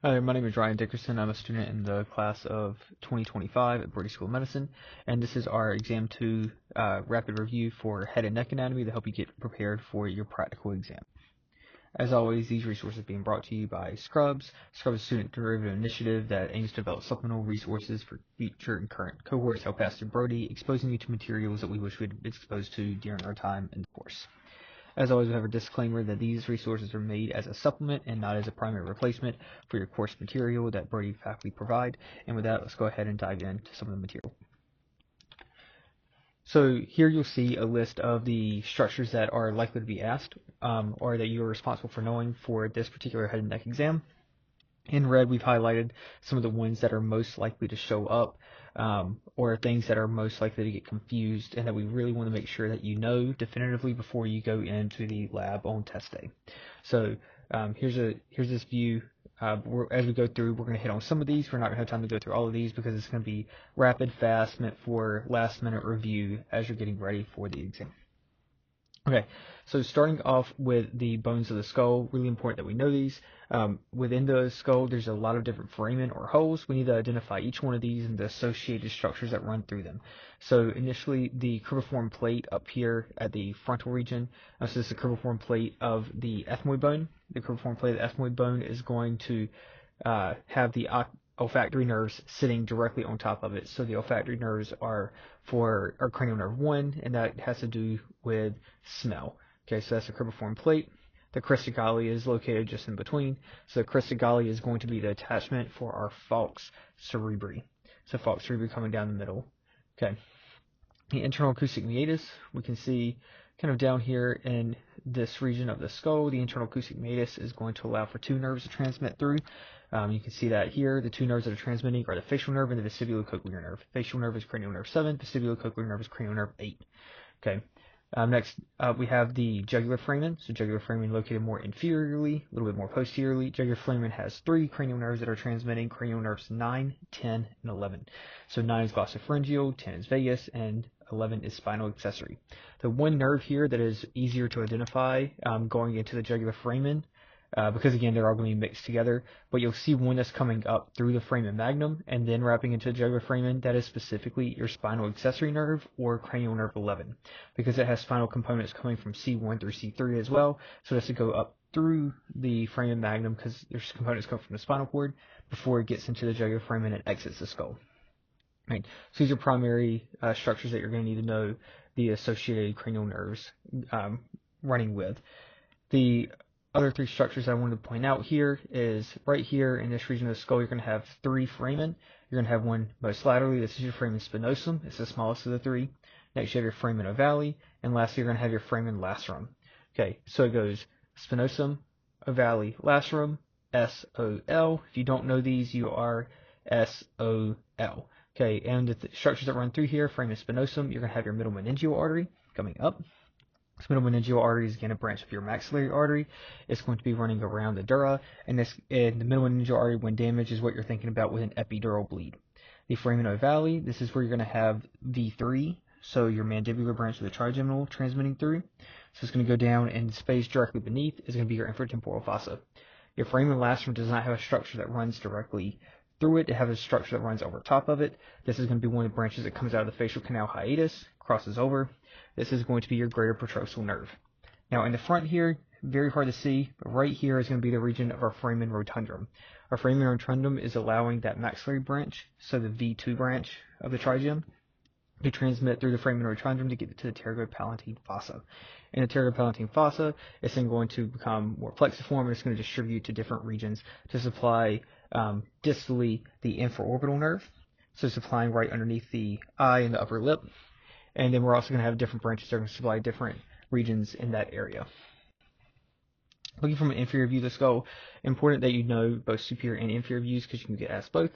Hi, my name is Ryan Dickerson. I'm a student in the class of 2025 at Brady School of Medicine, and this is our Exam 2 rapid review for head and neck anatomy to help you get prepared for your practical exam. As always, these resources are being brought to you by Scrubs. Scrubs is a student derivative initiative that aims to develop supplemental resources for future and current cohorts help pass through Brody, exposing you to materials that we wish we'd been exposed to during our time in the course. As always, we have a disclaimer that these resources are made as a supplement and not as a primary replacement for your course material that Brady faculty provide. And with that, let's go ahead and dive into some of the material. So here you'll see a list of the structures that are likely to be asked or that you are responsible for knowing for this particular head and neck exam. In red, we've highlighted some of the ones that are most likely to show up or things that are most likely to get confused and that we really want to make sure that you know definitively before you go into the lab on test day. So here's this view. As we go through, we're going to hit on some of these. We're not going to have time to go through all of these because it's going to be rapid, fast, meant for last minute review as you're getting ready for the exam. Okay, so starting off with the bones of the skull, really important that we know these. Within the skull, there's a lot of different foramen or holes. We need to identify each one of these and the associated structures that run through them. So initially, the cribriform plate up here at the frontal region, so this is the cribriform plate of the ethmoid bone. The cribriform plate of the ethmoid bone is going to have the olfactory nerves sitting directly on top of it. So the olfactory nerves are for our cranial nerve 1, and that has to do with smell. Okay, so that's the cribriform plate. The crista galli is located just in between. So the crista galli is going to be the attachment for our falx cerebri. So falx cerebri coming down the middle. Okay. The internal acoustic meatus, we can see kind of down here in this region of the skull, the internal acoustic meatus is going to allow for two nerves to transmit through. You can see that here. The two nerves that are transmitting are the facial nerve and the vestibulocochlear nerve. Facial nerve is cranial nerve 7, vestibulocochlear nerve is cranial nerve 8. Okay. Next, we have the jugular foramen. So jugular foramen located more inferiorly, a little bit more posteriorly. Jugular foramen has 3 cranial nerves that are transmitting, cranial nerves 9, 10, and 11. So 9 is glossopharyngeal, 10 is vagus, and 11 is spinal accessory. The one nerve here that is easier to identify going into the jugular foramen, because again they're all going to be mixed together, but you'll see one that's coming up through the foramen magnum and then wrapping into the jugular foramen. That is specifically your spinal accessory nerve or cranial nerve 11, because it has spinal components coming from C1 through C3 as well. So it has to go up through the foramen magnum because there's components come from the spinal cord before it gets into the jugular foramen and exits the skull. Right. So these are primary structures that you're going to need to know the associated cranial nerves running with. The other 3 structures I wanted to point out here is right here in this region of the skull, you're going to have 3 foramen. You're going to have one most laterally. This is your foramen spinosum. It's the smallest of the 3. Next, you have your foramen ovale. And lastly, you're going to have your foramen lacerum. Okay, so it goes spinosum, ovale, lacerum, S-O-L. If you don't know these, you are S-O-L. Okay, and the structures that run through here, foramen spinosum, you're going to have your middle meningeal artery coming up. This middle meningeal artery is again a branch of your maxillary artery. It's going to be running around the dura, and the middle meningeal artery, when damaged, is what you're thinking about with an epidural bleed. The foramen ovale, this is where you're going to have V3, so your mandibular branch of the trigeminal transmitting through. So it's going to go down, and the space directly beneath is going to be your infratemporal fossa. Your foramen lacerum does not have a structure that runs directly through it. It has a structure that runs over top of it. This is going to be one of the branches that comes out of the facial canal hiatus, crosses over. This is going to be your greater protrorsal nerve. Now in the front here, very hard to see, but right here is going to be the region of our foramen rotundum. Our foramen rotundum is allowing that maxillary branch, so the V2 branch of the trigem, to transmit through the foramen rotundum to get to the pterygopalatine fossa. In the pterygopalatine fossa, it's then going to become more plexiform, and it's going to distribute to different regions to supply distally the infraorbital nerve, so supplying right underneath the eye and the upper lip. And then we're also going to have different branches that are going to supply different regions in that area. Looking from an inferior view of the skull, important that you know both superior and inferior views because you can get asked both.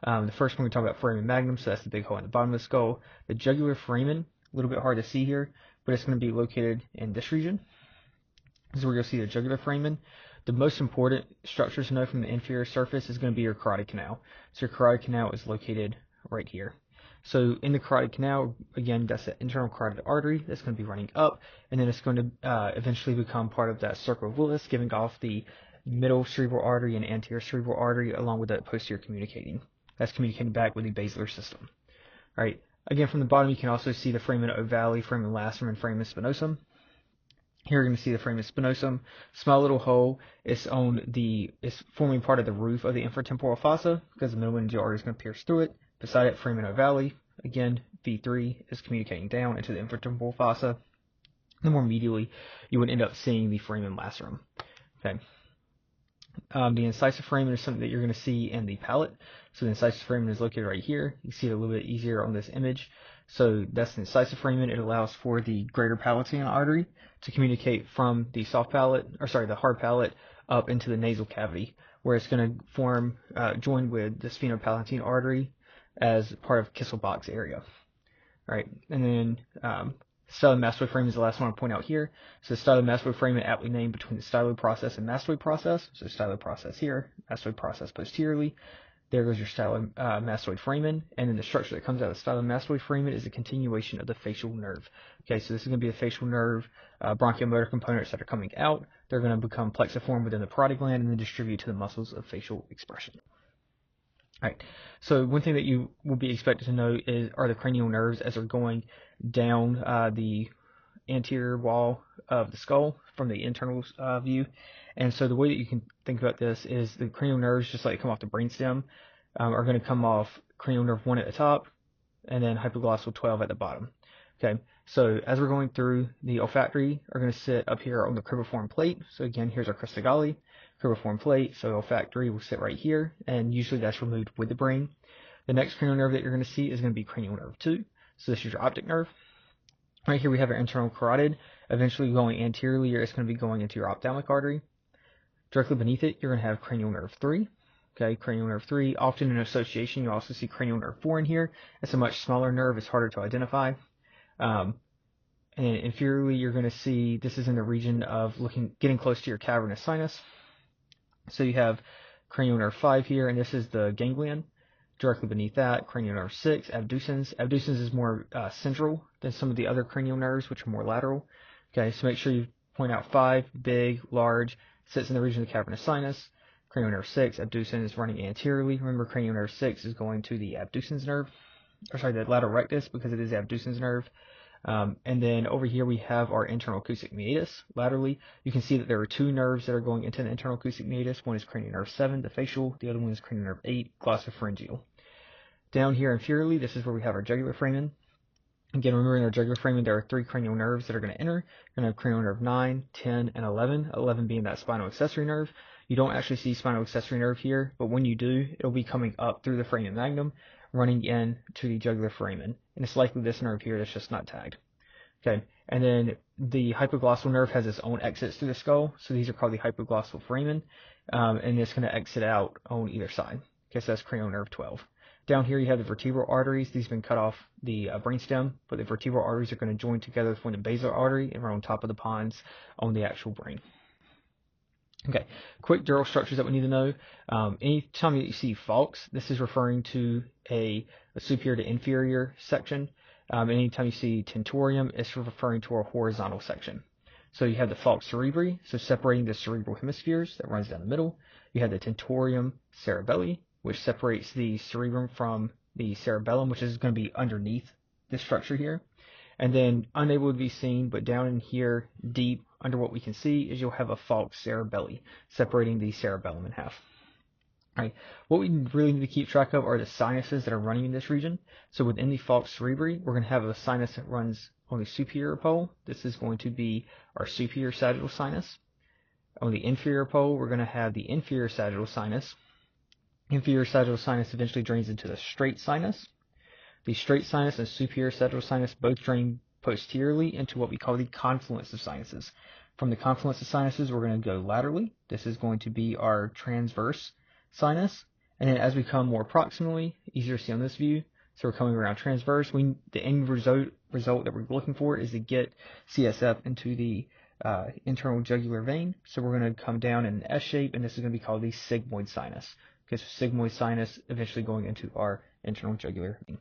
The first one we talk about foramen magnum, so that's the big hole in the bottom of the skull. The jugular foramen, a little bit hard to see here, but it's going to be located in this region. This is where you'll see the jugular foramen. The most important structure to know from the inferior surface is going to be your carotid canal. So your carotid canal is located right here. So in the carotid canal, again, that's the internal carotid artery that's going to be running up, and then it's going to eventually become part of that circle of Willis, giving off the middle cerebral artery and anterior cerebral artery, along with the posterior communicating. That's communicating back with the basilar system. All right. Again, from the bottom, you can also see the foramen ovale, foramen lacerum, and foramen spinosum. Here you're going to see the foramen spinosum, small little hole. It's forming part of the roof of the infratemporal fossa because the middle meningeal artery is going to pierce through it. Beside it, foramen ovale. Again, V3 is communicating down into the infratemporal fossa. And more medially, you would end up seeing the foramen lacerum. Okay. The incisive foramen is something that you're going to see in the palate. So the incisive foramen is located right here. You see it a little bit easier on this image. So that's the incisive foramen. It allows for the greater palatine artery to communicate from the the hard palate up into the nasal cavity, where it's going to form, join with the sphenopalatine artery as part of Kissel box area. All right, and then stylomastoid foramen is the last one I'll point out here. So the stylomastoid foramen aptly named between the styloid process and mastoid process. So styloid process here, mastoid process posteriorly. There goes your stylomastoid foramen, and then the structure that comes out of the stylomastoid foramen is a continuation of the facial nerve. Okay, so this is going to be the facial nerve bronchiomotor components that are coming out. They're going to become plexiform within the parotid gland and then distribute to the muscles of facial expression. All right, so one thing that you will be expected to know are the cranial nerves as they're going down the anterior wall of the skull from the internal view. And so the way that you can think about this is the cranial nerves, just like come off the brainstem, are going to come off cranial nerve 1 at the top and then hypoglossal 12 at the bottom. Okay, so as we're going through, the olfactory are going to sit up here on the cribriform plate. So again, here's our crista galli, cribriform plate. So olfactory will sit right here, and usually that's removed with the brain. The next cranial nerve that you're going to see is going to be cranial nerve 2. So this is your optic nerve. Right here we have our internal carotid. Eventually going anteriorly, it's going to be going into your ophthalmic artery. Directly beneath it, you're going to have cranial nerve 3. Okay, cranial nerve 3. Often in association, you also see cranial nerve 4 in here. It's a much smaller nerve. It's harder to identify. And inferiorly, you're going to see this is in the region of getting close to your cavernous sinus. So you have cranial nerve 5 here, and this is the ganglion. Directly beneath that, cranial nerve 6, abducens. Abducens is more central than some of the other cranial nerves, which are more lateral. Okay, so make sure you point out 5, big, large, sits in the region of the cavernous sinus. Cranial nerve 6, abducens, is running anteriorly. Remember, cranial nerve 6 is going to the abducens nerve, the lateral rectus, because it is the abducens nerve. And then over here we have our internal acoustic meatus laterally. You can see that there are 2 nerves that are going into the internal acoustic meatus. One is cranial nerve 7, the facial. The other one is cranial nerve 8, glossopharyngeal. Down here inferiorly, this is where we have our jugular foramen. Again, remember in our jugular foramen, there are 3 cranial nerves that are going to enter. You're going to have cranial nerve 9, 10, and 11. 11 being that spinal accessory nerve. You don't actually see spinal accessory nerve here, but when you do, it'll be coming up through the foramen magnum, running in to the jugular foramen. And it's likely this nerve here that's just not tagged. Okay, and then the hypoglossal nerve has its own exits through the skull, so these are called the hypoglossal foramen, and it's going to exit out on either side. Okay, so that's cranial nerve 12. Down here you have the vertebral arteries. These have been cut off the brainstem, but the vertebral arteries are going to join together with the basilar artery and run on top of the pons on the actual brain. Okay, quick dural structures that we need to know. Anytime you see falx, this is referring to a superior to inferior section. Anytime you see tentorium, it's referring to a horizontal section. So you have the falx cerebri, so separating the cerebral hemispheres that runs down the middle. You have the tentorium cerebelli, which separates the cerebrum from the cerebellum, which is going to be underneath this structure here. And then unable to be seen, but down in here, deep under what we can see, is you'll have a falx cerebelli, separating the cerebellum in half. All right, what we really need to keep track of are the sinuses that are running in this region. So within the falx cerebri, we're going to have a sinus that runs on the superior pole. This is going to be our superior sagittal sinus. On the inferior pole, we're going to have the inferior sagittal sinus. Inferior sagittal sinus eventually drains into the straight sinus. The straight sinus and superior sagittal sinus both drain posteriorly into what we call the confluence of sinuses. From the confluence of sinuses, we're going to go laterally. This is going to be our transverse sinus. And then as we come more proximally, easier to see on this view, so we're coming around transverse, the end result that we're looking for is to get CSF into the internal jugular vein. So we're going to come down in an S shape, and this is going to be called the sigmoid sinus. Okay, so sigmoid sinus eventually going into our internal jugular vein.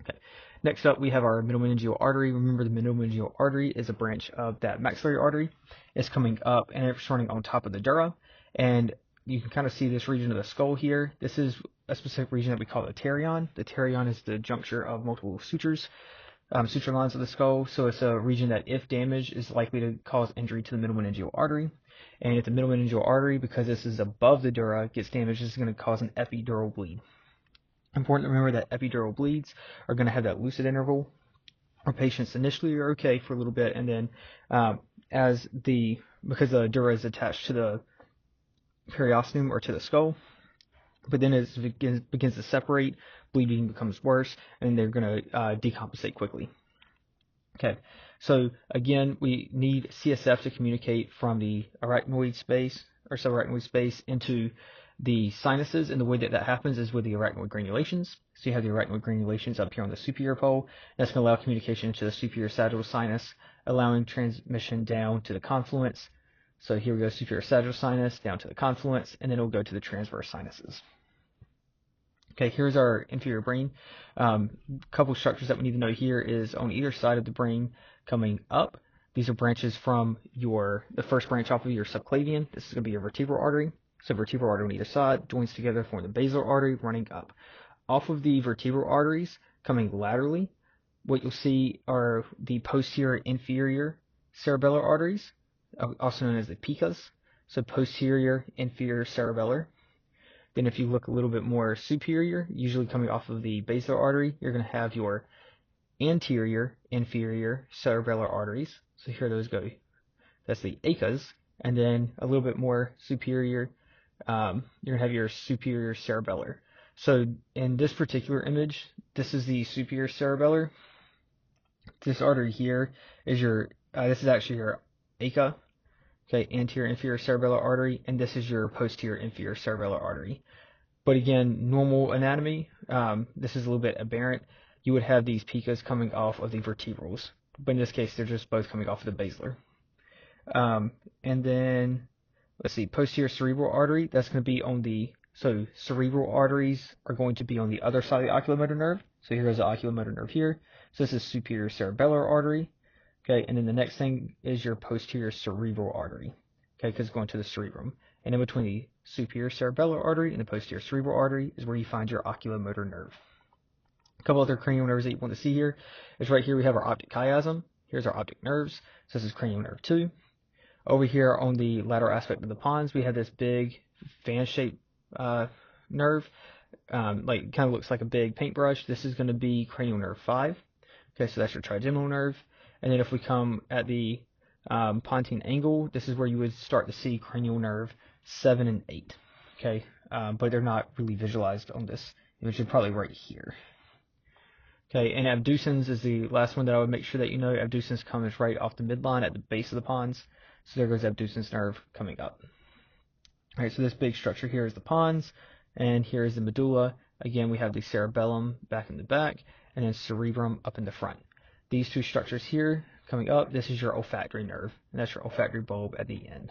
Okay. Next up, we have our middle meningeal artery. Remember, the middle meningeal artery is a branch of that maxillary artery. It's coming up and it's running on top of the dura. And you can kind of see this region of the skull here. This is a specific region that we call the pterion. The pterion is the juncture of multiple sutures, suture lines of the skull. So it's a region that, if damaged, is likely to cause injury to the middle meningeal artery. And if the middle meningeal artery, because this is above the dura, gets damaged, this is going to cause an epidural bleed. Important to remember that epidural bleeds are going to have that lucid interval, where patients initially are okay for a little bit, and then because the dura is attached to the periosteum or to the skull, but then as it begins to separate, bleeding becomes worse, and they're going to decompensate quickly. Okay, so again, we need CSF to communicate from the arachnoid space or subarachnoid space into the sinuses, and the way that happens is with the arachnoid granulations. So you have the arachnoid granulations up here on the superior pole. That's going to allow communication into the superior sagittal sinus, allowing transmission down to the confluence. So here we go, superior sagittal sinus down to the confluence, and then it'll go to the transverse sinuses. Okay, here's our inferior brain. Couple structures that we need to know here is on either side of the brain coming up. These are branches from the first branch off of your subclavian. This is going to be your vertebral artery. So vertebral artery on either side joins together to form the basilar artery running up. Off of the vertebral arteries coming laterally, what you'll see are the posterior inferior cerebellar arteries, also known as the picas. So posterior inferior cerebellar. Then if you look a little bit more superior, usually coming off of the basilar artery, you're going to have your anterior inferior cerebellar arteries. So here those go. That's the ACAs. And then a little bit more superior, you're going to have your superior cerebellar. So in this particular image, this is the superior cerebellar. This artery here is this is actually your ACA, okay, anterior inferior cerebellar artery, and this is your posterior inferior cerebellar artery. But again, normal anatomy, this is a little bit aberrant. You would have these picas coming off of the vertebrals, but in this case, they're just both coming off of the basilar. And then, let's see, posterior cerebral artery, that's going to be so cerebral arteries are going to be on the other side of the oculomotor nerve. So here's the oculomotor nerve here. So this is superior cerebellar artery. Okay, and then the next thing is your posterior cerebral artery. Okay, because it's going to the cerebrum. And in between the superior cerebellar artery and the posterior cerebral artery is where you find your oculomotor nerve. A couple other cranial nerves that you want to see here is right here we have our optic chiasm. Here's our optic nerves. So this is cranial nerve 2. Over here on the lateral aspect of the pons, we have this big fan-shaped nerve, kind of looks like a big paintbrush. This is going to be cranial nerve 5. Okay, so that's your trigeminal nerve. And then if we come at the pontine angle, this is where you would start to see cranial nerve 7 and 8. Okay, but they're not really visualized on this image. They're probably right here. Okay, and abducens is the last one that I would make sure that you know. Abducens comes right off the midline at the base of the pons. So there goes abducens nerve coming up. All right, so this big structure here is the pons, and here is the medulla. Again, we have the cerebellum back in the back, and then cerebrum up in the front. These two structures here coming up, this is your olfactory nerve, and that's your olfactory bulb at the end.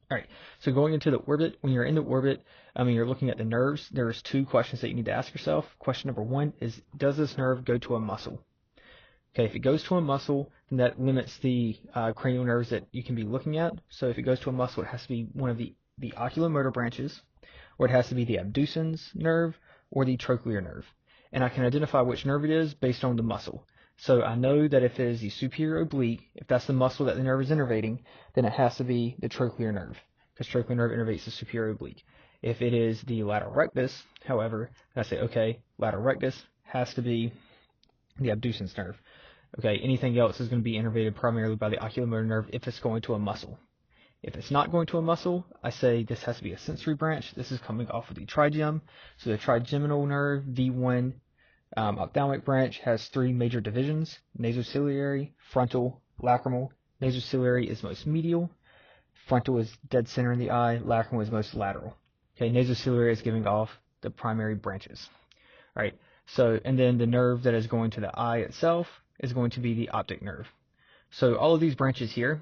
All right, so going into the orbit, when you're in the orbit, you're looking at the nerves. There's two questions that you need to ask yourself. Question number one is, does this nerve go to a muscle? Okay, if it goes to a muscle, then that limits the cranial nerves that you can be looking at. So if it goes to a muscle, it has to be one of the oculomotor branches, or it has to be the abducens nerve or the trochlear nerve. And I can identify which nerve it is based on the muscle. So I know that if it is the superior oblique, if that's the muscle that the nerve is innervating, then it has to be the trochlear nerve, because trochlear nerve innervates the superior oblique. If it is the lateral rectus, however, I say, okay, lateral rectus has to be the abducens nerve. Okay, anything else is going to be innervated primarily by the oculomotor nerve if it's going to a muscle. If it's not going to a muscle, I say this has to be a sensory branch. This is coming off of the trigem. So the trigeminal nerve, V1, ophthalmic branch, has 3 major divisions: nasociliary, frontal, lacrimal. Nasociliary is most medial. Frontal is dead center in the eye. Lacrimal is most lateral. Okay, nasociliary is giving off the primary branches. All right, so, and then the nerve that is going to the eye itself is going to be the optic nerve. So all of these branches here,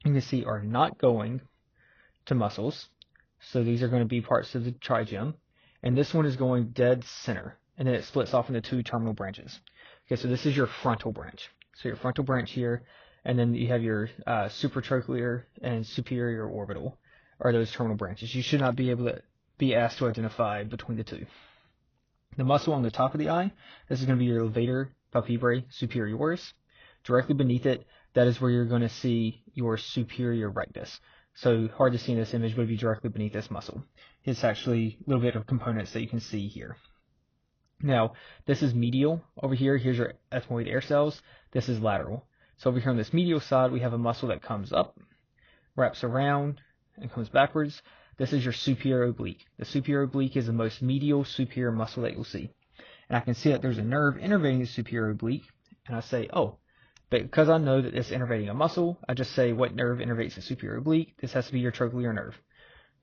you can see, are not going to muscles. So these are going to be parts of the trigem. And this one is going dead center. and then it splits off into two terminal branches. Okay, so this is your frontal branch. So your frontal branch here, and then you have your supratrochlear and superior orbital are those terminal branches. You should not be able to be asked to identify between the two. The muscle on the top of the eye, this is going to be your levator palpebrae superioris. Directly beneath it, that is where you're going to see your superior rectus. So hard to see in this image, but it'd be directly beneath this muscle. It's actually a little bit of components that you can see here. Now, this is medial. Over here, here's your ethmoid air cells. This is lateral. So over here on this medial side, we have a muscle that comes up, wraps around, and comes backwards. This is your superior oblique. The superior oblique is the most medial superior muscle that you'll see. And I can see that there's a nerve innervating the superior oblique, and I say, oh, but because I know that it's innervating a muscle, I just say what nerve innervates the superior oblique. This has to be your trochlear nerve.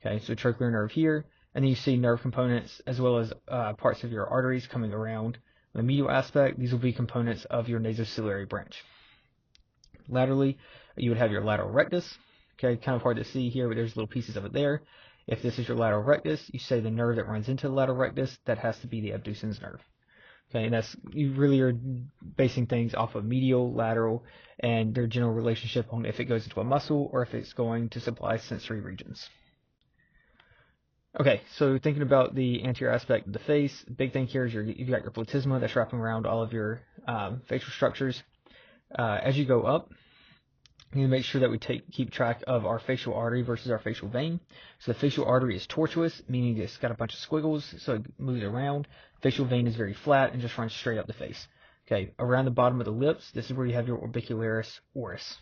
Okay, so trochlear nerve here, and then you see nerve components as well as parts of your arteries coming around the medial aspect. These will be components of your nasociliary branch. Laterally, you would have your lateral rectus. Okay, kind of hard to see here, but there's little pieces of it there. If this is your lateral rectus, you say the nerve that runs into the lateral rectus, that has to be the abducens nerve. Okay, and that's, you really are basing things off of medial, lateral, and their general relationship on if it goes into a muscle or if it's going to supply sensory regions. Okay, so thinking about the anterior aspect of the face, big thing here is you've got your platysma that's wrapping around all of your facial structures. As you go up, you need to make sure that we keep track of our facial artery versus our facial vein. So the facial artery is tortuous, meaning it's got a bunch of squiggles, so it moves around. Facial vein is very flat and just runs straight up the face. Okay, around the bottom of the lips, this is where you have your orbicularis oris.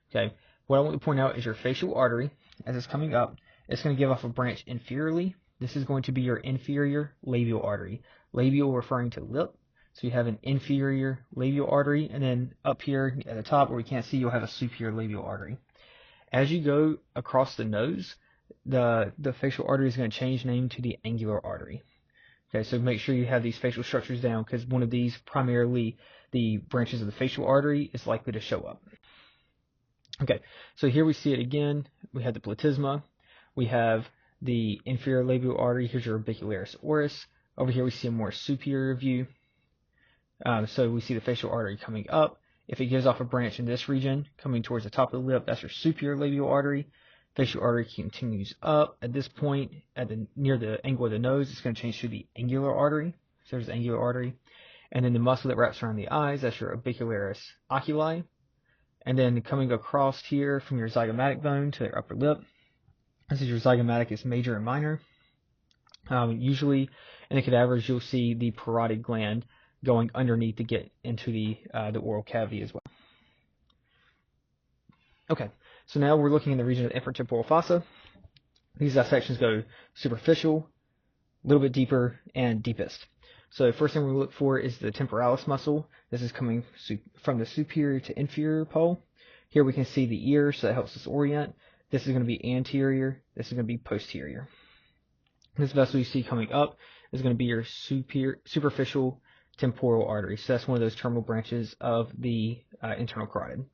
Okay, what I want to point out is your facial artery, as it's coming up, it's going to give off a branch inferiorly. This is going to be your inferior labial artery. Labial referring to lip. So you have an inferior labial artery, and then up here at the top where we can't see, you'll have a superior labial artery. As you go across the nose, the facial artery is going to change name to the angular artery. Okay, so make sure you have these facial structures down, because one of these, primarily the branches of the facial artery, is likely to show up. Okay, so here we see it again. We have the platysma. We have the inferior labial artery. Here's your orbicularis oris. Over here we see a more superior view. So we see the facial artery coming up. If it gives off a branch in this region, coming towards the top of the lip, that's your superior labial artery. Facial artery continues up. At this point, near the angle of the nose, it's going to change to the angular artery. So there's the angular artery. And then the muscle that wraps around the eyes, that's your orbicularis oculi. And then coming across here from your zygomatic bone to the upper lip, this is your zygomaticus major and minor. Usually in the cadavers, you'll see the parotid gland going underneath to get into the oral cavity as well. Okay, so now we're looking in the region of the infratemporal fossa. These sections go superficial, a little bit deeper, and deepest. So the first thing we look for is the temporalis muscle. This is coming from the superior to inferior pole. Here we can see the ear, so that helps us orient. This is going to be anterior. This is going to be posterior. This vessel you see coming up is going to be your superficial temporal artery. So that's one of those terminal branches of the internal carotid.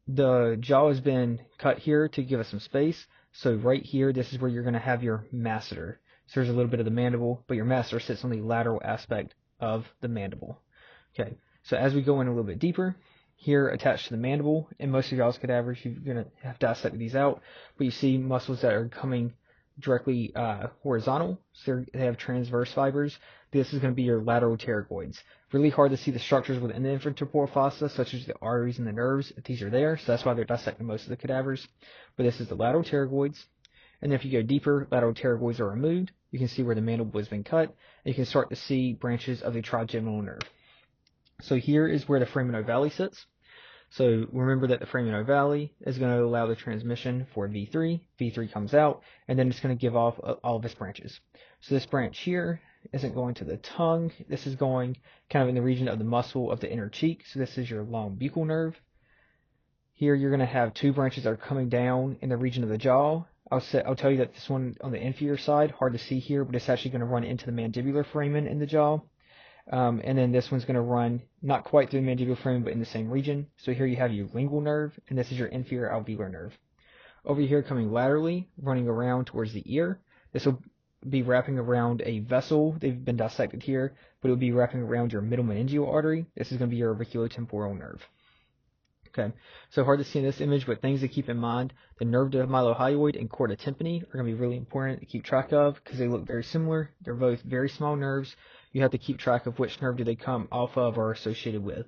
The jaw has been cut here to give us some space. So right here, this is where you're going to have your masseter. So there's a little bit of the mandible, but your masseter sits on the lateral aspect of the mandible. Okay, so as we go in a little bit deeper, here attached to the mandible, in most of y'all's cadavers, you're going to have to dissect these out, but you see muscles that are coming directly horizontal, so they have transverse fibers. This is going to be your lateral pterygoids. Really hard to see the structures within the infratemporal fossa, such as the arteries and the nerves, if these are there, so that's why they're dissecting most of the cadavers. But this is the lateral pterygoids. And then if you go deeper, lateral pterygoids are removed. You can see where the mandible has been cut, and you can start to see branches of the trigeminal nerve. So here is where the foramen ovale sits. So remember that the foramen ovale is going to allow the transmission for V3. V3 comes out, and then it's going to give off all of its branches. So this branch here isn't going to the tongue. This is going kind of in the region of the muscle of the inner cheek. So this is your long buccal nerve. Here you're going to have two branches that are coming down in the region of the jaw. I'll tell you that this one on the inferior side, hard to see here, but it's actually going to run into the mandibular foramen in the jaw. And then this one's going to run not quite through the mandibular foramen, but in the same region. So here you have your lingual nerve, and this is your inferior alveolar nerve. Over here, coming laterally, running around towards the ear. This will be wrapping around a vessel. They've been dissected here, but it would be wrapping around your middle meningeal artery. This is going to be your auriculotemporal nerve. Okay, so hard to see in this image, but things to keep in mind: the nerve to mylohyoid and chorda tympani are going to be really important to keep track of because they look very similar. They're both very small nerves. You have to keep track of which nerve do they come off of or are associated with.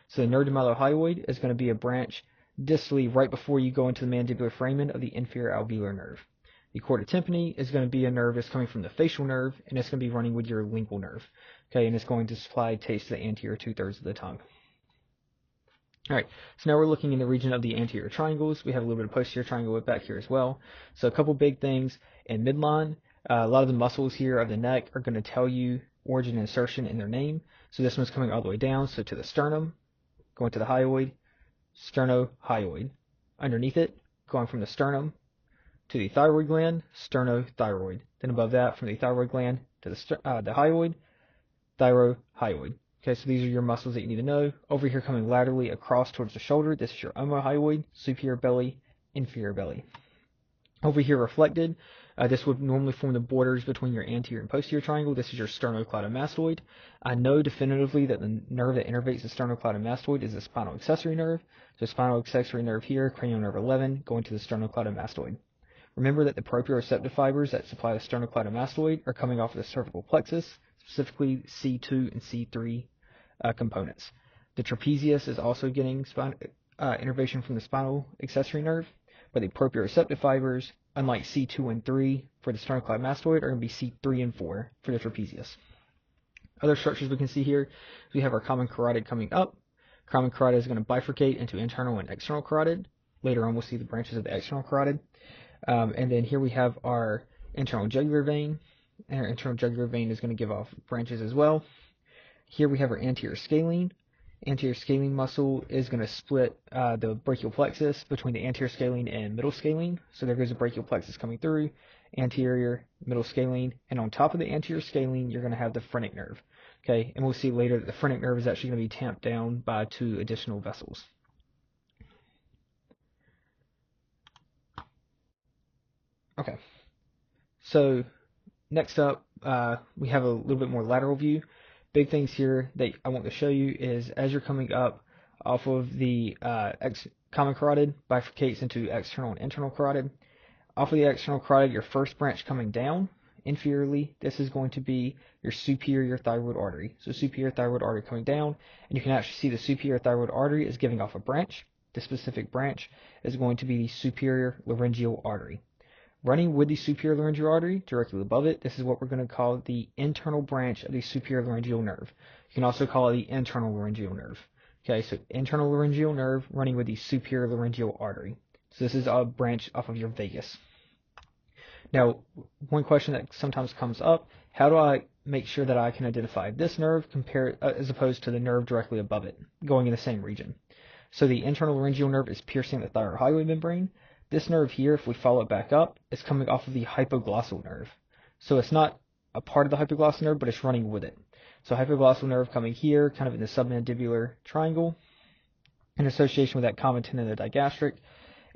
So the nerve to mylohyoid is going to be a branch distally right before you go into the mandibular foramen of the inferior alveolar nerve. The chorda tympani is going to be a nerve that's coming from the facial nerve, and it's going to be running with your lingual nerve. Okay, and it's going to supply taste to the anterior 2/3 of the tongue. All right, so now we're looking in the region of the anterior triangles. We have a little bit of posterior triangle back here as well. So a couple big things in midline. A lot of the muscles here of the neck are going to tell you origin and insertion in their name. So this one's coming all the way down, so to the sternum, going to the hyoid, sternohyoid. Underneath it, going from the sternum to the thyroid gland, sternothyroid. Then above that, from the thyroid gland to the hyoid, thyrohyoid. Okay, so these are your muscles that you need to know. Over here coming laterally across towards the shoulder, this is your omohyoid, superior belly, inferior belly. Over here reflected, this would normally form the borders between your anterior and posterior triangle. This is your sternocleidomastoid. I know definitively that the nerve that innervates the sternocleidomastoid is the spinal accessory nerve. So spinal accessory nerve here, cranial nerve 11, going to the sternocleidomastoid. Remember that the proprioceptive fibers that supply the sternocleidomastoid are coming off of the cervical plexus, specifically C2 and C3 components. The trapezius is also getting innervation from the spinal accessory nerve, but the proprioceptive fibers, unlike C2 and 3 for the sternocleidomastoid, are going to be C3 and 4 for the trapezius. Other structures we can see here, we have our common carotid coming up. Common carotid is going to bifurcate into internal and external carotid. Later on, we'll see the branches of the external carotid. And then here we have our internal jugular vein, and our internal jugular vein is going to give off branches as well. Here we have our anterior scalene. Anterior scalene muscle is going to split the brachial plexus between the anterior scalene and middle scalene. So there goes a brachial plexus coming through, anterior, middle scalene, and on top of the anterior scalene, you're going to have the phrenic nerve. Okay, and we'll see later that the phrenic nerve is actually going to be tamped down by 2 additional vessels. Okay, so next up, we have a little bit more lateral view. Big things here that I want to show you is as you're coming up off of the common carotid, bifurcates into external and internal carotid. Off of the external carotid, your first branch coming down inferiorly, this is going to be your superior thyroid artery. So superior thyroid artery coming down, and you can actually see the superior thyroid artery is giving off a branch. The specific branch is going to be the superior laryngeal artery. Running with the superior laryngeal artery, directly above it, this is what we're going to call the internal branch of the superior laryngeal nerve. You can also call it the internal laryngeal nerve. Okay, so internal laryngeal nerve running with the superior laryngeal artery. So this is a branch off of your vagus. Now, one question that sometimes comes up, how do I make sure that I can identify this nerve as opposed to the nerve directly above it, going in the same region? So the internal laryngeal nerve is piercing the thyrohyoid membrane. This nerve here, if we follow it back up, is coming off of the hypoglossal nerve. So it's not a part of the hypoglossal nerve, but it's running with it. So hypoglossal nerve coming here, kind of in the submandibular triangle, in association with that common tendon of the digastric,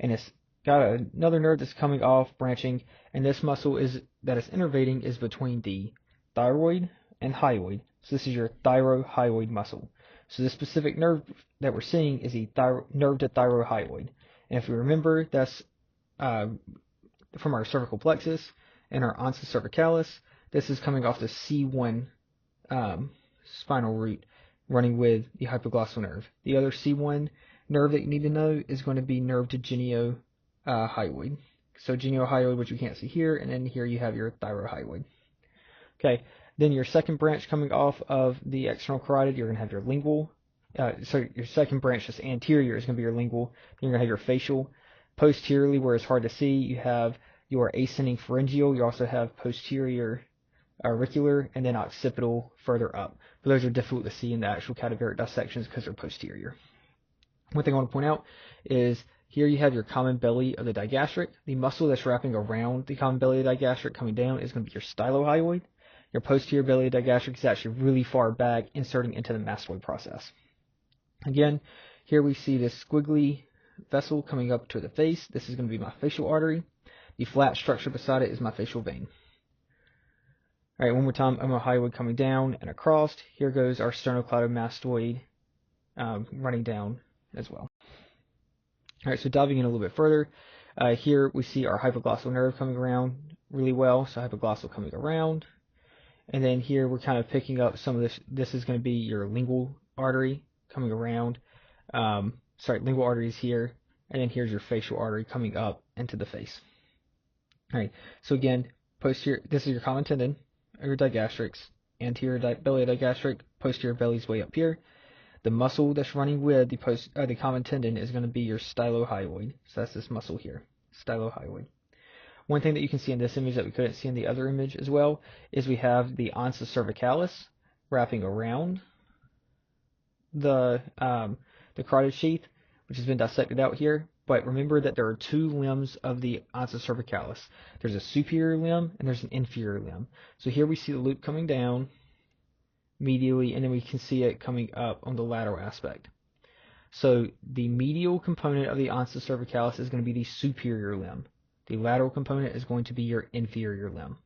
and it's got another nerve that's coming off, branching, and this muscle that it's innervating is between the thyroid and hyoid. So this is your thyrohyoid muscle. So this specific nerve that we're seeing is a nerve to thyrohyoid. And if we remember, that's from our cervical plexus and our ansa cervicalis. This is coming off the C1 spinal root, running with the hypoglossal nerve. The other C1 nerve that you need to know is going to be nerve to geniohyoid. So geniohyoid, which you can't see here, and then here you have your thyrohyoid. Okay, then your second branch coming off of the external carotid, you're going to have your lingual. So your second branch, just anterior, is going to be your lingual. Then you're going to have your facial. Posteriorly, where it's hard to see, you have your ascending pharyngeal. You also have posterior auricular, and then occipital further up. But those are difficult to see in the actual cadaveric dissections because they're posterior. One thing I want to point out is here you have your common belly of the digastric. The muscle that's wrapping around the common belly of the digastric coming down is going to be your stylohyoid. Your posterior belly of the digastric is actually really far back, inserting into the mastoid process. Again, here we see this squiggly vessel coming up to the face. This is going to be my facial artery. The flat structure beside it is my facial vein. All right, one more time, omohyoid coming down and across. Here goes our sternocleidomastoid running down as well. All right, so diving in a little bit further, here we see our hypoglossal nerve coming around really well. So hypoglossal coming around. And then here we're kind of picking up some of this. This is going to be your lingual artery coming around. Lingual artery is here. And then here's your facial artery coming up into the face. All right, so again, posterior, this is your common tendon, your digastrics, anterior belly digastric, posterior belly's way up here. The muscle that's running with the common tendon is going to be your stylohyoid. So that's this muscle here, stylohyoid. One thing that you can see in this image that we couldn't see in the other image as well is we have the ansa cervicalis wrapping around the carotid sheath, which has been dissected out here. But remember that there are two limbs of the ansa cervicalis. There's a superior limb and there's an inferior limb. So here we see the loop coming down medially, and then we can see it coming up on the lateral aspect. So the medial component of the ansa cervicalis is going to be the superior limb. The lateral component is going to be your inferior limb.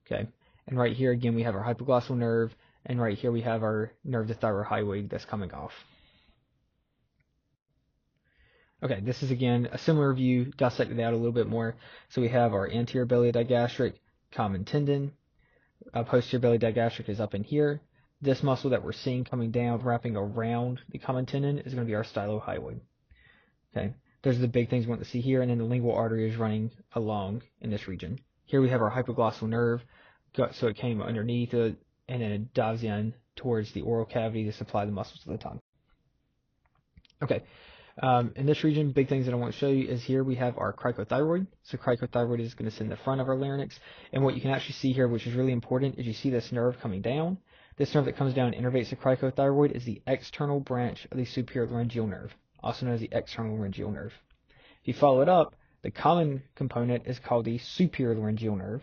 Okay, and right here again we have our hypoglossal nerve, and right here we have our nerve to thyrohyoid that's coming off. Okay, this is again a similar view, dissected out a little bit more. So we have our anterior belly digastric, common tendon. Posterior belly digastric is up in here. This muscle that we're seeing coming down, wrapping around the common tendon, is going to be our stylohyoid. Okay, those are the big things we want to see here, and then the lingual artery is running along in this region. Here we have our hypoglossal nerve, so it came underneath it, and then it dives in towards the oral cavity to supply the muscles to the tongue. Okay, in this region, big things that I want to show you is here we have our cricothyroid. So cricothyroid is going to sit in the front of our larynx, and what you can actually see here, which is really important, is you see this nerve coming down. This nerve that comes down and innervates the cricothyroid is the external branch of the superior laryngeal nerve, also known as the external laryngeal nerve. If you follow it up, the common component is called the superior laryngeal nerve,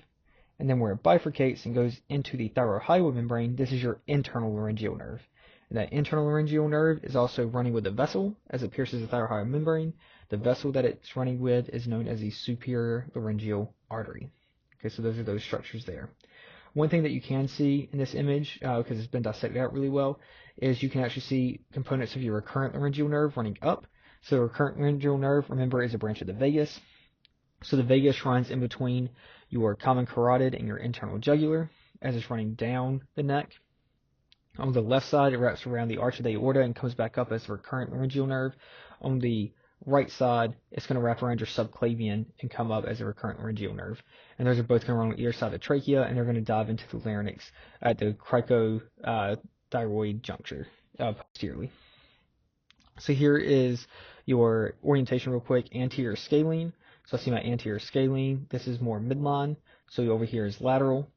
and then where it bifurcates and goes into the thyrohyoid membrane, this is your internal laryngeal nerve. And that internal laryngeal nerve is also running with a vessel as it pierces the thyrohyoid membrane. The vessel that it's running with is known as the superior laryngeal artery. Okay, so those are those structures there. One thing that you can see in this image, because it's been dissected out really well, is you can actually see components of your recurrent laryngeal nerve running up. So the recurrent laryngeal nerve, remember, is a branch of the vagus. So the vagus runs in between your common carotid and your internal jugular as it's running down the neck. On the left side, it wraps around the arch of the aorta and comes back up as the recurrent laryngeal nerve. On the right side, it's going to wrap around your subclavian and come up as a recurrent laryngeal nerve. And those are both going to run on either side of the trachea, and they're going to dive into the larynx at the cricothyroid juncture posteriorly. So here is your orientation real quick. Anterior scalene. So I see my anterior scalene. This is more midline. So over here is lateral.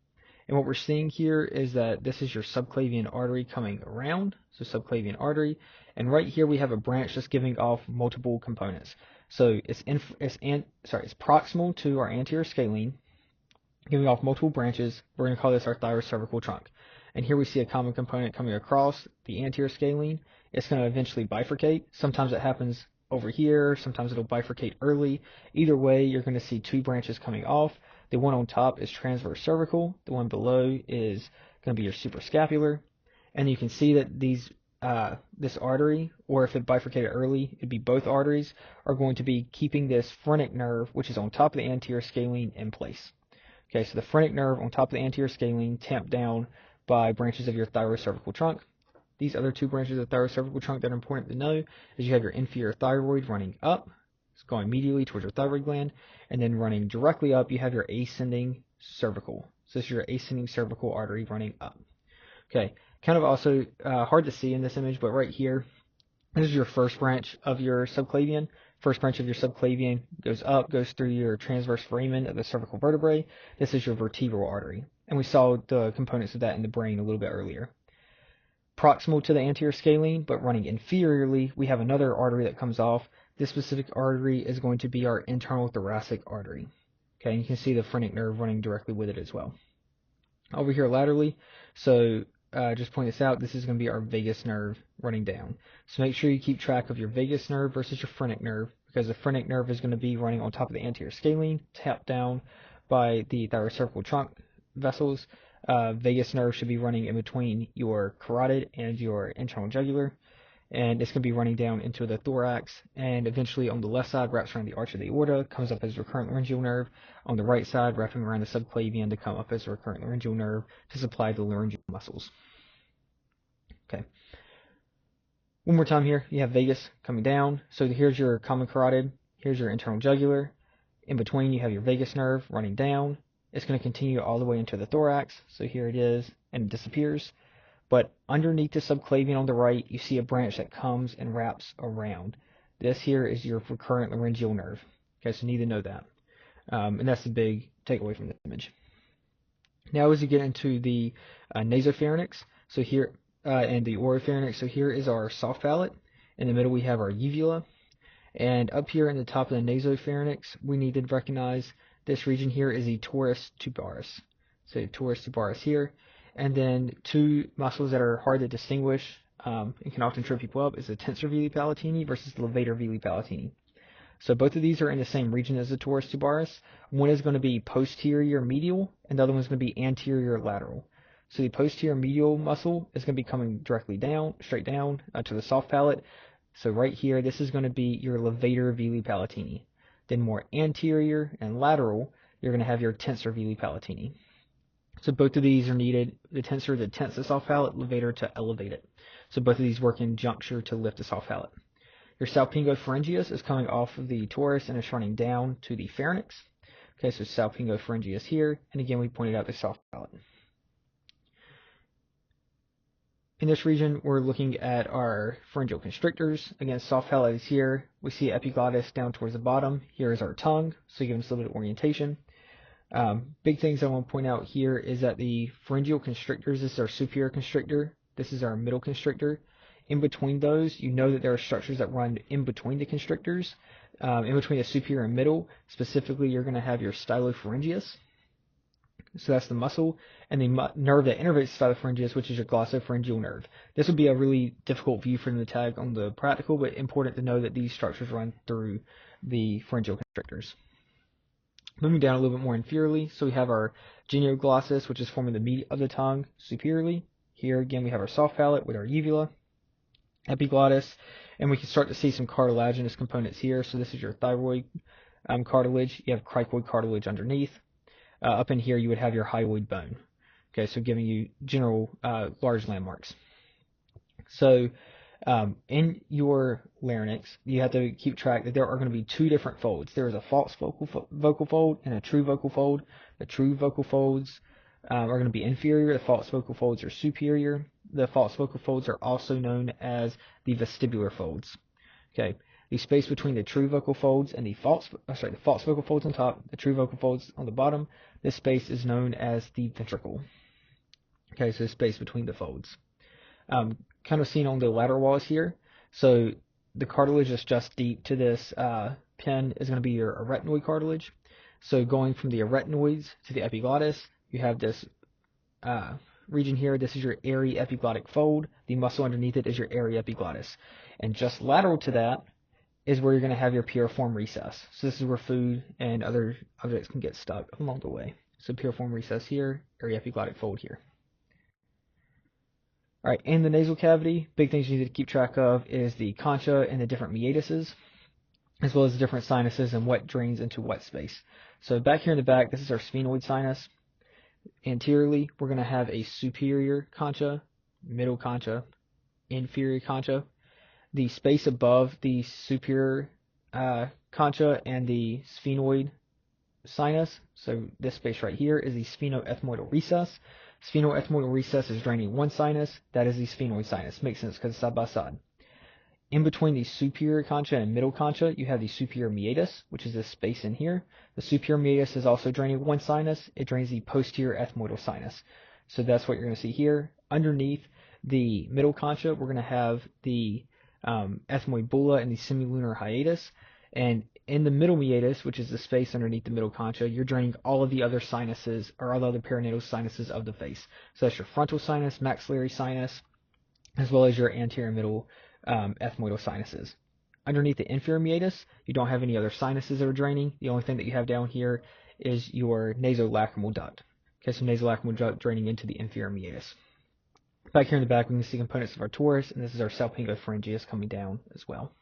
And what we're seeing here is that this is your subclavian artery coming around, so subclavian artery, and right here we have a branch that's giving off multiple components. So it's proximal to our anterior scalene, giving off multiple branches. We're going to call this our thyrocervical trunk. And here we see a common component coming across the anterior scalene. It's going to eventually bifurcate. Sometimes it happens over here, sometimes it'll bifurcate early. Either way, you're going to see two branches coming off. The one on top is transverse cervical. The one below is going to be your suprascapular. And you can see that this artery, or if it bifurcated early, it'd be both arteries, are going to be keeping this phrenic nerve, which is on top of the anterior scalene, in place. Okay, so the phrenic nerve on top of the anterior scalene tamped down by branches of your thyrocervical trunk. These other two branches of the thyrocervical trunk that are important to know is you have your inferior thyroid running up. It's going medially towards your thyroid gland, and then running directly up, you have your ascending cervical. So this is your ascending cervical artery running up. Okay, kind of also hard to see in this image, but right here, this is your first branch of your subclavian. First branch of your subclavian goes up, goes through your transverse foramen of the cervical vertebrae. This is your vertebral artery, and we saw the components of that in the brain a little bit earlier. Proximal to the anterior scalene, but running inferiorly, we have another artery that comes off. This specific artery is going to be our internal thoracic artery. Okay, and you can see the phrenic nerve running directly with it as well. Over here laterally, so just point this out, this is going to be our vagus nerve running down. So make sure you keep track of your vagus nerve versus your phrenic nerve, because the phrenic nerve is going to be running on top of the anterior scalene, tapped down by the thyrocervical trunk vessels. vagus nerve should be running in between your carotid and your internal jugular, and it's going to be running down into the thorax, and eventually on the left side wraps around the arch of the aorta, comes up as a recurrent laryngeal nerve. On the right side, wrapping around the subclavian to come up as a recurrent laryngeal nerve to supply the laryngeal muscles. Okay. One more time here, you have vagus coming down. So here's your common carotid, here's your internal jugular. In between, you have your vagus nerve running down. It's going to continue all the way into the thorax. So here it is, and it disappears. But underneath the subclavian on the right, you see a branch that comes and wraps around. This here is your recurrent laryngeal nerve. Okay, so you need to know that. And that's the big takeaway from this image. Now as you get into the nasopharynx, so here, and the oropharynx, so here is our soft palate. In the middle we have our uvula. And up here in the top of the nasopharynx, we need to recognize this region here is the torus tubaris. So torus tubaris here. And then two muscles that are hard to distinguish and can often trip people up is the tensor veli palatini versus the levator veli palatini. So both of these are in the same region as the torus tubaris. One is going to be posterior medial, and the other one is going to be anterior lateral. So the posterior medial muscle is going to be coming directly down, straight down to the soft palate. So right here, this is going to be your levator veli palatini. Then more anterior and lateral, you're going to have your tensor veli palatini. So both of these are needed. The tensor to tense the soft palate, levator to elevate it. So both of these work in juncture to lift the soft palate. Your salpingopharyngeus is coming off of the torus and is running down to the pharynx. Okay, so salpingopharyngeus here, and again we pointed out the soft palate. In this region, we're looking at our pharyngeal constrictors. Again, soft palate is here. We see epiglottis down towards the bottom. Here is our tongue, so giving us a little bit of orientation. Big things I want to point out here is that the pharyngeal constrictors, this is our superior constrictor, this is our middle constrictor. In between those, you know that there are structures that run in between the constrictors. In between the superior and middle, specifically you're going to have your stylopharyngeus. So that's the muscle, and the nerve that innervates the stylopharyngeus, which is your glossopharyngeal nerve. This would be a really difficult view for them to tag on the practical, but important to know that these structures run through the pharyngeal constrictors. Moving down a little bit more inferiorly, so we have our genioglossus, which is forming the meat of the tongue superiorly. Here again we have our soft palate with our uvula, epiglottis, and we can start to see some cartilaginous components here. So this is your thyroid cartilage. You have cricoid cartilage underneath. Up in here you would have your hyoid bone. Okay, so giving you general large landmarks. So in your larynx, you have to keep track that there are going to be two different folds. There is a false vocal fold and a true vocal fold. The true vocal folds are going to be inferior. The false vocal folds are superior. The false vocal folds are also known as the vestibular folds. Okay, the space between the true vocal folds and the false vocal folds on top, the true vocal folds on the bottom, this space is known as the ventricle. Okay, so the space between the folds. Kind of seen on the lateral walls here. So the cartilage is just deep to this pin is going to be your arytenoid cartilage. So going from the arytenoids to the epiglottis, you have this region here. This is your airy epiglottic fold. The muscle underneath it is your airy epiglottis. And just lateral to that is where you're going to have your piriform recess. So this is where food and other objects can get stuck along the way. So piriform recess here, airy epiglottic fold here. All right, in the nasal cavity, big things you need to keep track of is the concha and the different meatuses, as well as the different sinuses and what drains into what space. So back here in the back, this is our sphenoid sinus. Anteriorly, we're going to have a superior concha, middle concha, inferior concha. The space above the superior concha and the sphenoid sinus, so this space right here, is the sphenoethmoidal recess. Sphenoethmoidal recess is draining one sinus. That is the sphenoid sinus. Makes sense because it's side by side. In between the superior concha and middle concha, you have the superior meatus, which is this space in here. The superior meatus is also draining one sinus. It drains the posterior ethmoidal sinus. So that's what you're going to see here. Underneath the middle concha, we're going to have the ethmoid bulla and the semilunar hiatus. And in the middle meatus, which is the space underneath the middle concha, you're draining all of the other sinuses, or all the other perinatal sinuses of the face. So that's your frontal sinus, maxillary sinus, as well as your anterior middle ethmoidal sinuses. Underneath the inferior meatus, you don't have any other sinuses that are draining. The only thing that you have down here is your nasolacrimal duct. Okay, so nasolacrimal duct draining into the inferior meatus. Back here in the back, we can see components of our torus, and this is our salpingopharyngeus coming down as well.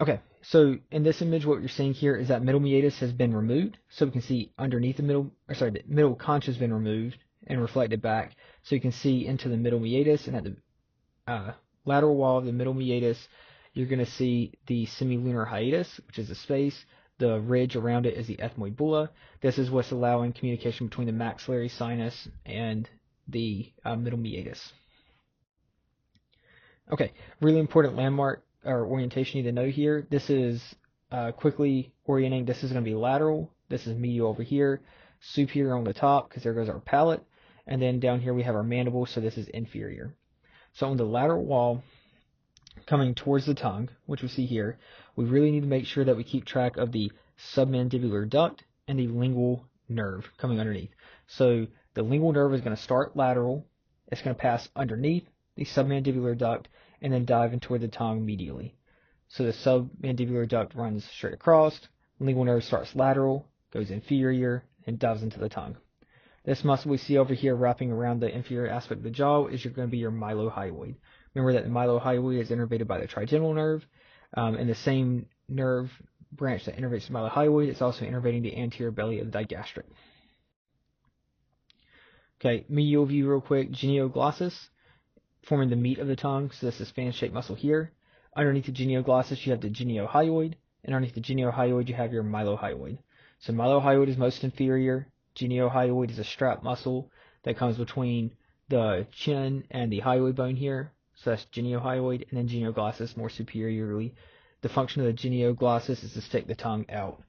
Okay, so in this image, what you're seeing here is that middle meatus has been removed. So we can see underneath the the middle conch has been removed and reflected back. So you can see into the middle meatus, and at the lateral wall of the middle meatus, you're going to see the semilunar hiatus, which is the space. The ridge around it is the ethmoid bulla. This is what's allowing communication between the maxillary sinus and the middle meatus. Okay, really important landmark or orientation you need to know here. This is quickly orienting. This is going to be lateral. This is medial over here. Superior on the top, because there goes our palate. And then down here we have our mandible, so this is inferior. So on the lateral wall, coming towards the tongue, which we see here, we really need to make sure that we keep track of the submandibular duct and the lingual nerve coming underneath. So the lingual nerve is going to start lateral. It's going to pass underneath the submandibular duct and then dive in toward the tongue medially. So the submandibular duct runs straight across. Lingual nerve starts lateral, goes inferior, and dives into the tongue. This muscle we see over here wrapping around the inferior aspect of the jaw is going to be your mylohyoid. Remember that the mylohyoid is innervated by the trigeminal nerve, and the same nerve branch that innervates the mylohyoid is also innervating the anterior belly of the digastric. Okay, medial view real quick. Genioglossus, forming the meat of the tongue, so this is fan-shaped muscle here. Underneath the genioglossus, you have the geniohyoid, and underneath the geniohyoid, you have your mylohyoid. So mylohyoid is most inferior. Geniohyoid is a strap muscle that comes between the chin and the hyoid bone here. So that's geniohyoid, and then genioglossus more superiorly. The function of the genioglossus is to stick the tongue out.